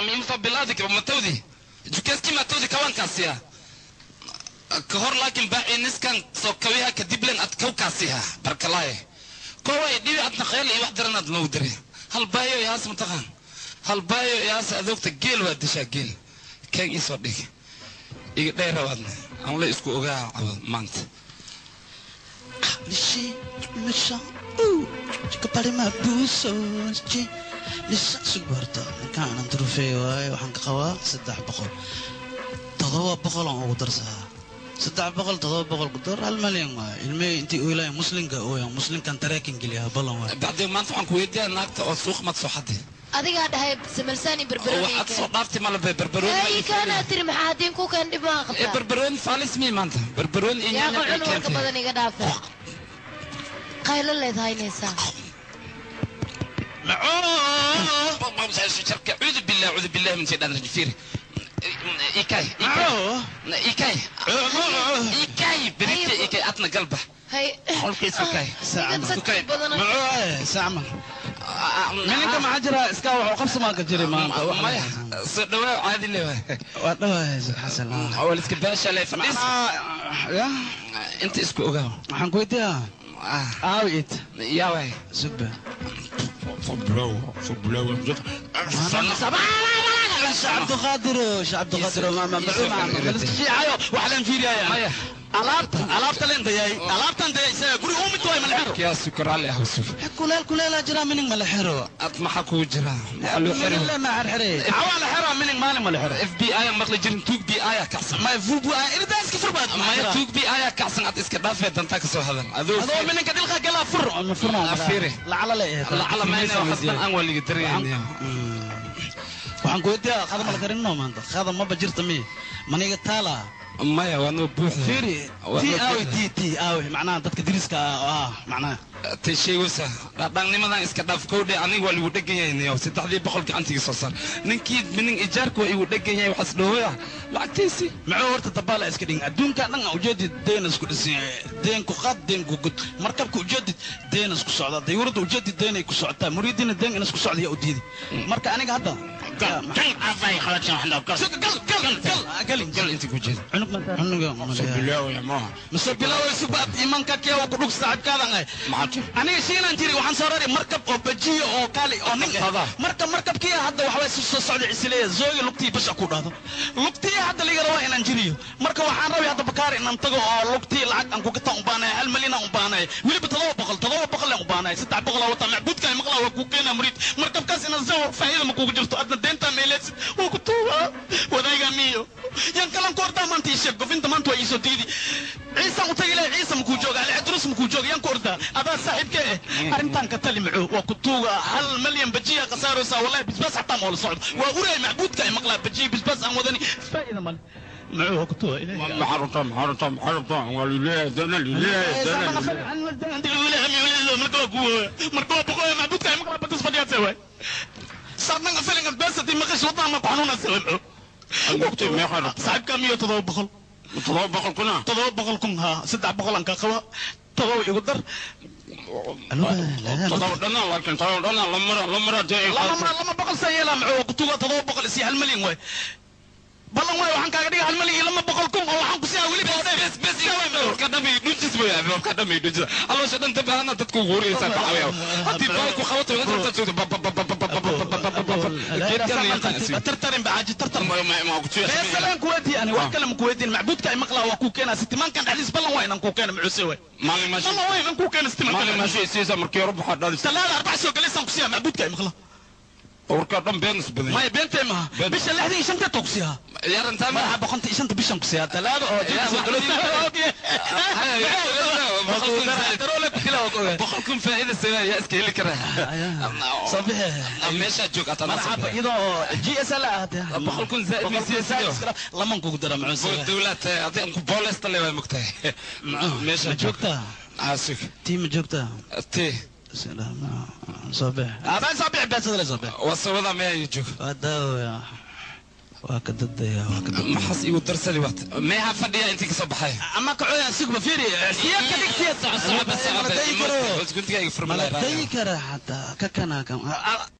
من فبلادك بمتودي جوكاسكي متودي كمان كاسيا كهور لكن باقي ناس كان سوكويها كدبلن أتكو كاسيها بركلاي كوي دي أتنا خيال أي واحد رنا دمودري هل بايو يا اسم تغان هل بايو يا اس أذوق تجيل ودش جيل كان يسوديك يقدر يروضنا أنا لا إسكو أجا مانت لشي مشا كباري ما بوسوش لسه سكبرتا كان ندرو فيه واي وحنك قوا 6 بقول تضوى بقول أو درسها 6 بقول تضوى بقول قدر 1,000,000 واي المي أنت ويلا مسلم كأويا مسلم كان تراكين قليها بلون واي بعدين ما نفعك ويدي أنك تسوق ما تصحتي أديك هذا هاي سمرساني بربروني واحد صدفتي مال بربروني أي كان أتري محادين كو كان دماغ بربروني فالس مي مانتا بربروني يا قلنا ورك بدني قدافع قايل الله هاي نساء أعوذ بالله أعوذ بالله من شيطان الرجيم إيكاي بريتي إيكاي أتنا قلبه هاي خلقي سكاي سامع منك ما عجرا اسكاو وقفص ما كجري ما دواء عادي ليه ودواء حسن اول اسك باشا ليه فنس يا انت اسكو اوغاو waxaan ku weydiiyaa aawit يا واي سبه فبلو عبد القادر عبد القادر ما معلومه شيعايو وحلان فيريا alaabta leen dayay alaabtan dayay isaga guri uu mid way ma la xiro يا سكر عليه وسوف kuleel jira minig ma la xiro اطمح كو جرا لو xiro la ma xirey awaa la xiro minig maalin ma la xiro اف بي اي مقل jirin tuug bi aya kacsan ma fubu irdaas ka furbaad ma tuug bi aya kacsan ad iska dhaafay danta ka soo hadan adoo minig dilqa gala fur ma furna afire la ma ina xasban aan waliga dareen waxaan ku weydiiyaa qadam la karinno maanta qadam ma bajirta mi maniga taala مايا وانو بوح فيري تي اوي معناها دتك دريسكا معناها تشي وسا دغنيمدان اسكا داف كودي اني waa lagu dhagan yahay niyo 300 gacantiga soo sar ninkii min ijaarku ay u dhagan yahay waxas dhooya lacagtiisi macoo horta dabaala iska dhing adduunka dhan ujeedid deen isku dhisay deen ku qad deen ku gud markabku ujeedid deen isku socda dayurada ujeedid deen ay ku socotaa muriidina deen in isku socda u diiday marka aniga hadda kan afay khaladsan waxna gal inta ku jeed bilaw ya ma bilaw subaad imanka kiyo ku dhug saacadkaadan ay aniga shiilan jiri waxaan soo raray markab oo bajiyo oo kali oo nin markabkii hadda waxa way soo socday isleeyahay zooyo lugtii basha ku dhado lugtii hadda liga raba inaan jiriyo marka waxaan rabay hadda bakaar inaan tago oo lugtii lacag aan ku gato u baanay 1,000,000 u baanay waliba 700 u baanay 300 wata macbuudka ay maqlaa waa ku keenaa murid markabkaas inaan soo faa'iido ma kugu jirto adna deenta meeleys waa ku tuuba wadayga miyo yan kalan korda maanta isheeg gofinta maanta way isoo diidi ciise u tagay ciise ma ku jooga alcadrus ma ku jooga yan korda adaa saaxiibka arintan ka tali macuu waa ku tuuga 1,000,000 bajiya qasaaraysa wallahi bisbas xataa ma wala socdo waa uray macbuudka ay maqlaa bajiya bisbas aan wadani faa'iido mal معه كتوه محرطة ولله دنا لله عندي ولا مركوب بقوي معبود كاي مقرب بس فديات سوي صارنا فيلم بس دي مخش وطن ما قانونا سوي المكتب ما يخرب صاحب كم يتضرب بخل تضرب بخل كن ها 6 بخل انك قوا تضرب يقدر تضربنا لكن تضربنا لما بقل سيلا معه كتوه تضرب بخل سي 1,000,000 وي ballan way waxaan kaaga dhigay 1,000,000 lama boqol kun oo waxaan ku siyaa wali bes ka dhamay dhujis way ka dhamay dhujis allo shadan tabana dadku guuriyay baawiyo hadii baalku qabato inta soo tartarin baaji tartarin ma ku tiyo salaan ku wadi ani wax kale ma ku wadin macbuudka ay maqlaa waa ku keenaa sitimaankan dhalis ballan way inaan ku keeno mucuse way maalin ma ballan way inaan ku keeno sitimaankan maalin ma shay siisa markii rub xadal talaada 4 soo galaysan ku siyaa macbuudka ay maqlaa warka dhan been isbaday ما بنتي ما بيش اللي هذه شنطة توكسيها يا انت ما بقنت شنطة بيش توكسيها ثلاثة بخلكم فائدة سنة يا اسكي لك صبيح ماشي جوك مرحبا إذا جي اس ال بخلكم زائد من سياسة لما نكون قدر مع الدولة أعطيكم بوليس طلع مكتئ ماشي جوكتا عاسك تيم جوكتا تي سلام صبيح صبيح بس هذا صبيح وصودا ما يجوك هذا وكدد يا وكدد ما حس يو درسلي وقت ما هفدي انت كصبحي اما كعويا سوق بفيري سياك كديك سياس بس قلت لك يفرم ما تذكر حتى ككنا كم